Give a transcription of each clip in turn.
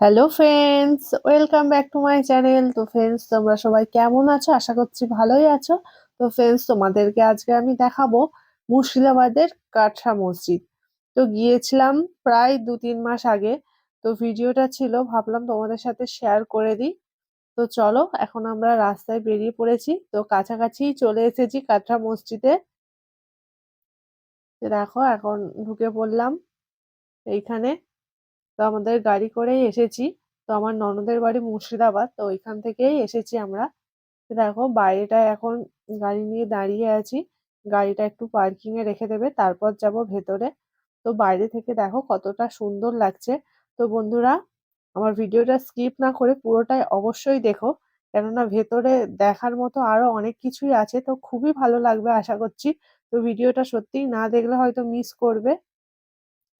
Hello friends, welcome back to my channel. তো friends, তোমরা সবাই কেমন আছো? আশা করছি ভালোই আছো। তো ফ্রেন্ডস, তোমাদেরকে আজকে আমি দেখাবো মুর্শিদাবাদের কাটরা মসজিদ। তো গিয়েছিলাম প্রায় 2-3 মাস আগে। তো ভিডিওটা ছিল, ভাবলাম তোমাদের সাথে শেয়ার করে দিই। তো চলো, এখন আমরা রাস্তায় বেরিয়ে পড়েছি। তো কাছাকাছি চলে এসেছি কাটরা মসজিদে। তো দেখো, এখন ঢুকে পড়লাম এইখানে। তো আমাদের গাড়ি করেই এসেছি। তো আমার ননদের বাড়ি মুর্শিদাবাদ, তো ওইখান থেকেই এসেছি আমরা। তো দেখো, বাইরেটায় এখন গাড়ি নিয়ে দাঁড়িয়ে আছি। গাড়িটা একটু পার্কিং এ রেখে দেবে, তারপর যাব ভেতরে। তো বাইরে থেকে দেখো কতটা সুন্দর লাগছে। তো বন্ধুরা, আমার ভিডিওটা স্কিপ না করে পুরোটাই অবশ্যই দেখো, কেননা ভেতরে দেখার মতো আরো অনেক কিছুই আছে। তো খুবই ভালো লাগবে আশা করছি। তো ভিডিওটা সত্যিই না দেখলে হয়তো মিস করবে।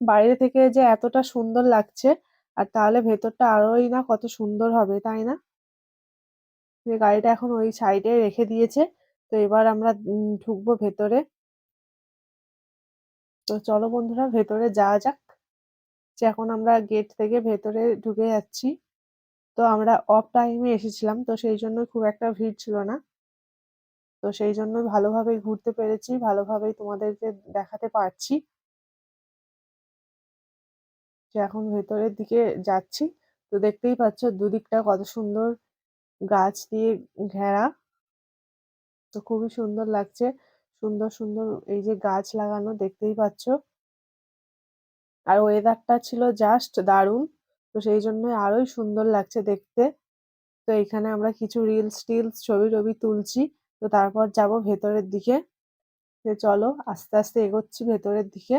বাইরে থেকে যে এতটা সুন্দর লাগছে, আর তাহলে ভেতরটা আরোই না কত সুন্দর হবে, তাই না? যে গাড়িটা এখন ওই সাইডে রেখে দিয়েছে। তো এবার আমরা ঢুকবো ভেতরে। তো চলো বন্ধুরা, ভেতরে যাওয়া যাক। যে এখন আমরা গেট থেকে ভেতরে ঢুকে যাচ্ছি। তো আমরা অফ টাইমে এসেছিলাম, তো সেই জন্য খুব একটা ভিড় ছিল না। তো সেই জন্য ভালোভাবেই ঘুরতে পেরেছি, ভালোভাবেই তোমাদেরকে দেখাতে পারছি। যে এখন ভেতরের দিকে যাচ্ছি। তো দেখতেই পাচ্ছ দুদিকটা কত সুন্দর গাছ দিয়ে ঘেরা। তো খুবই সুন্দর লাগছে। সুন্দর সুন্দর এই যে গাছ লাগানো, দেখতেই পাচ্ছ। আর ওয়েদারটা ছিল জাস্ট দারুণ। তো সেই জন্য আরোই সুন্দর লাগছে দেখতে। তো এখানে আমরা কিছু রিলস টিলস ছবি টবি তুলছি। তো তারপর যাব ভেতরের দিকে। তো চলো, আস্তে আস্তে এগোচ্ছি ভেতরের দিকে।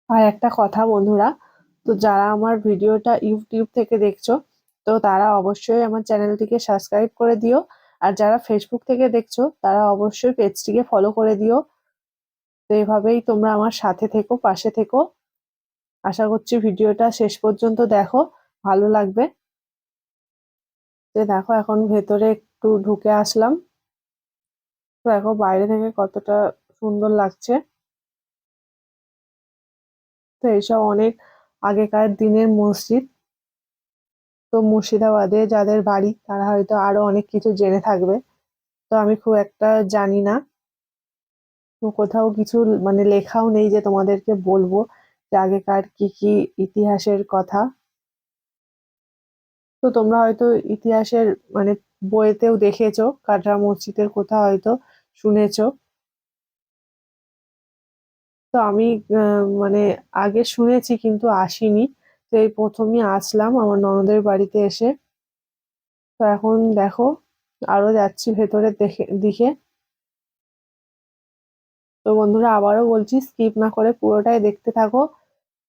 আর একটা কথা বন্ধুরা, তো যারা আমার ভিডিওটা ইউটিউব থেকে দেখছো, তো তারা অবশ্যই আমার চ্যানেলটিকে সাবস্ক্রাইব করে দিও। আর যারা ফেসবুক থেকে দেখছো, তারা অবশ্যই পেজটিকে ফলো করে দিও। তো এভাবেই তোমরা আমার সাথে থেকো, পাশে থেকো। আশা করছি ভিডিওটা শেষ পর্যন্ত দেখো, ভালো লাগবে। তো দেখো, এখন ভেতরে একটু ঢুকে আসলাম। তো দেখো বাইরে থেকে কতটা সুন্দর লাগছে। তো এইসব অনেক আগেকার দিনের মসজিদ। তো মুর্শিদাবাদে যাদের বাড়ি, তারা হয়তো আরো অনেক কিছু জেনে থাকবে। তো আমি খুব একটা জানি না। তো কোথাও কিছু মানে লেখাও নেই যে তোমাদেরকে বলবো যে আগেকার কি কি ইতিহাসের কথা। তো তোমরা হয়তো ইতিহাসের মানে বইতেও দেখেছো, কাটরা মসজিদের কথা হয়তো শুনেছো। তো আমি মানে আগে শুনেছি কিন্তু আসিনি। তো এই প্রথমই আসলাম আমার ননদের বাড়িতে এসে। তো এখন দেখো, আরো যাচ্ছি ভেতরের দিকে। তো বন্ধুরা, আবারও বলছি, স্কিপ না করে পুরোটাই দেখতে থাকো।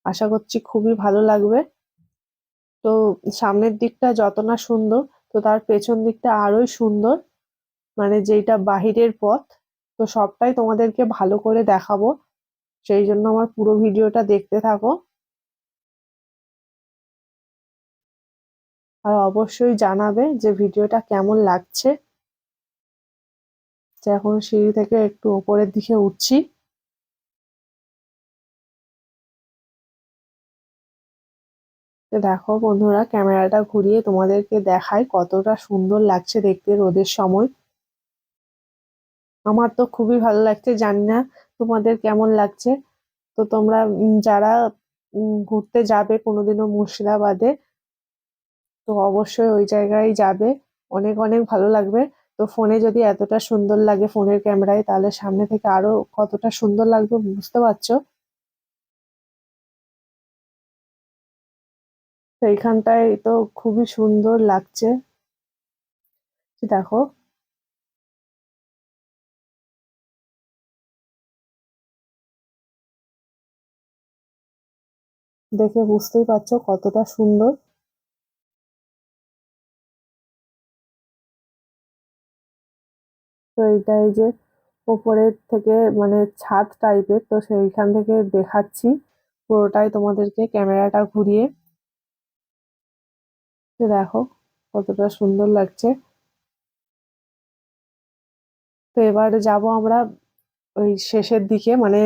আশা করছি খুবই ভালো লাগবে। তো সামনের দিকটা যত না সুন্দর, তো তার পেছন দিকটা আরোই সুন্দর। মানে যেটা বাহিরের পথ। তো সবটাই তোমাদেরকে ভালো করে দেখাবো। সেই জন্য আমার পুরো ভিডিওটা দেখতে থাকো। আর অবশ্যই জানাবে যে ভিডিওটা কেমন লাগছে। যে এখন সিঁড়ি থেকে একটু ওপরের দিকে উঠছি। তো দেখো বন্ধুরা, ক্যামেরাটা ঘুরিয়ে তোমাদেরকে দেখাই কতটা সুন্দর লাগছে দেখতে রোদের সময়। আমার তো খুবই ভালো লাগছে, জানি না তোমাদের কেমন লাগছে। তো তোমরা যারা ঘুরতে যাবে কোনোদিনও মুর্শিদাবাদে, তো অবশ্যই ওই জায়গায় যাবে। অনেক অনেক ভালো লাগবে। তো ফোনে যদি এতটা সুন্দর লাগে ফোনের ক্যামেরায়, তাহলে সামনে থেকে আরো কতটা সুন্দর লাগবে বুঝতে পারছো। তো এইখানটায় তো খুবই সুন্দর লাগছে। দেখো, দেখে বুঝতেই পারছো কতটা সুন্দর। তো এইটা এই যে উপরের থেকে মানে ছাদ টাইপের, তো সেইখান থেকে দেখাচ্ছি পুরোটাই তোমাদেরকে ক্যামেরাটা ঘুরিয়ে। তো দেখো কতটা সুন্দর লাগছে। তো এবারে যাব আমরা ওই শেষের দিকে, মানে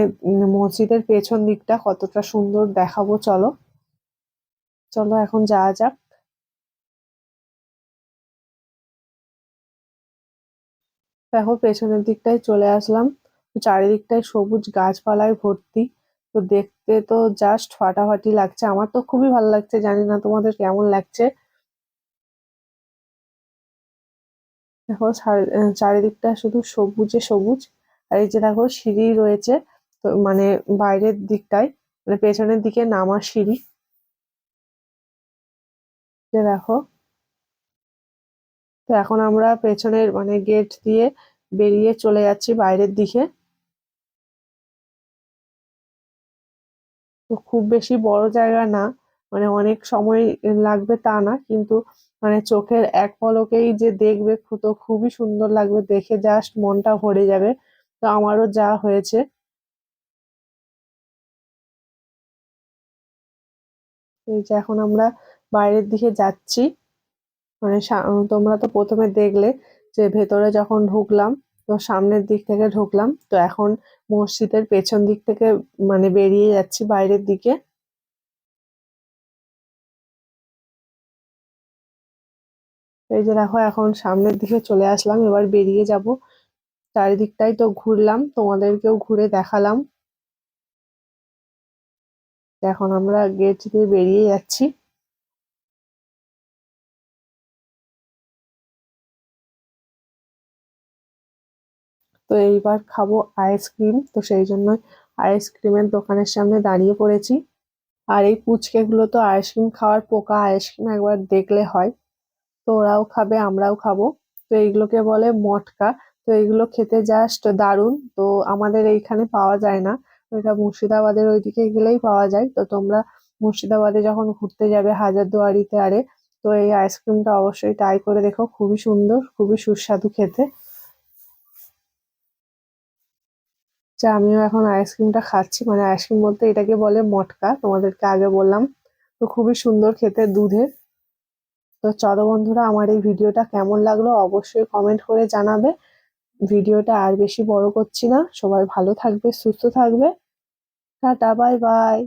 মসজিদের পেছন দিকটা কতটা সুন্দর দেখাবো, চলো। চলো এখন যাওয়া যাক। দেখো পেছনের দিকটায় চলে আসলাম। তো চারিদিকটায় সবুজ গাছপালায় ভর্তি। তো দেখতে তো জাস্ট ফাটাফাটি লাগছে, আমার তো খুবই ভালো লাগছে, জানি না তোমাদের কেমন লাগছে। দেখো চারিদিকটা শুধু সবুজে সবুজ। আর এই যে দেখো সিঁড়ি রয়েছে, তো মানে বাইরের দিকটায়, মানে পেছনের দিকে নামার সিঁড়ি। যে দেখো, তো এখন আমরা পেছনের মানে গেট দিয়ে বেরিয়ে চলে যাচ্ছি বাইরের দিকে। তো খুব বেশি বড় জায়গা না, মানে অনেক সময় লাগবে তা না, কিন্তু মানে চোখের এক পলকেই যে দেখবে তো খুবই সুন্দর লাগবে, দেখে জাস্ট মনটা ভরে যাবে। তো আমারও যা হয়েছে। এই যে এখন আমরা বাইরের দিকে যাচ্ছি, মানে তোমরা তো প্রথমে দেখলে যে ভেতরে যখন ঢুকলাম, তো সামনের দিক থেকে ঢুকলাম, তো এখন মসজিদের পেছন দিক থেকে মানে বেরিয়ে যাচ্ছি বাইরের দিকে। এই যে দেখো এখন সামনের দিকে চলে আসলাম, এবার বেরিয়ে যাব। চারিদিকটাই তো ঘুরলাম, তোমাদেরকেও ঘুরে দেখালাম। এখন আমরা গেট দিয়ে বেরিয়ে যাচ্ছি। তো এইবার খাবো আইসক্রিম, তো সেই জন্য আইসক্রিমের দোকানের সামনে দাঁড়িয়ে পড়েছি। আর এই পুচকে তো আইসক্রিম খাওয়ার পোকা, আইসক্রিম একবার দেখলে হয়। তো ওরাও খাবে, আমরাও খাবো। তো এইগুলোকে বলে মটকা। তো এগুলো খেতে জাস্ট দারুণ, তো আমাদের এইখানে পাওয়া যায় না। তো এটা মুর্শিদাবাদের ওইদিকে গেলেই পাওয়া যায়। তো তোমরা মুর্শিদাবাদে যখন ঘুরতে যাবে হাজারদুয়ারিতে আরে, তো এই আইসক্রিমটা অবশ্যই ট্রাই করে দেখো, খুবই সুন্দর, খুবই সুস্বাদু খেতে। যা আমিও এখন আইসক্রিমটা খাচ্ছি, মানে আইসক্রিম বলতে এটাকে বলে মটকা, তোমাদেরকে আগে বললাম। তো খুবই সুন্দর খেতে, দুধের। তো চলো বন্ধুরা, আমার এই ভিডিওটা কেমন লাগলো অবশ্যই কমেন্ট করে জানাবে। ভিডিওটা আর বেশি বড় করছি না, সবাই ভালো থাকবে, সুস্থ থাকবে। Tata, bye bye.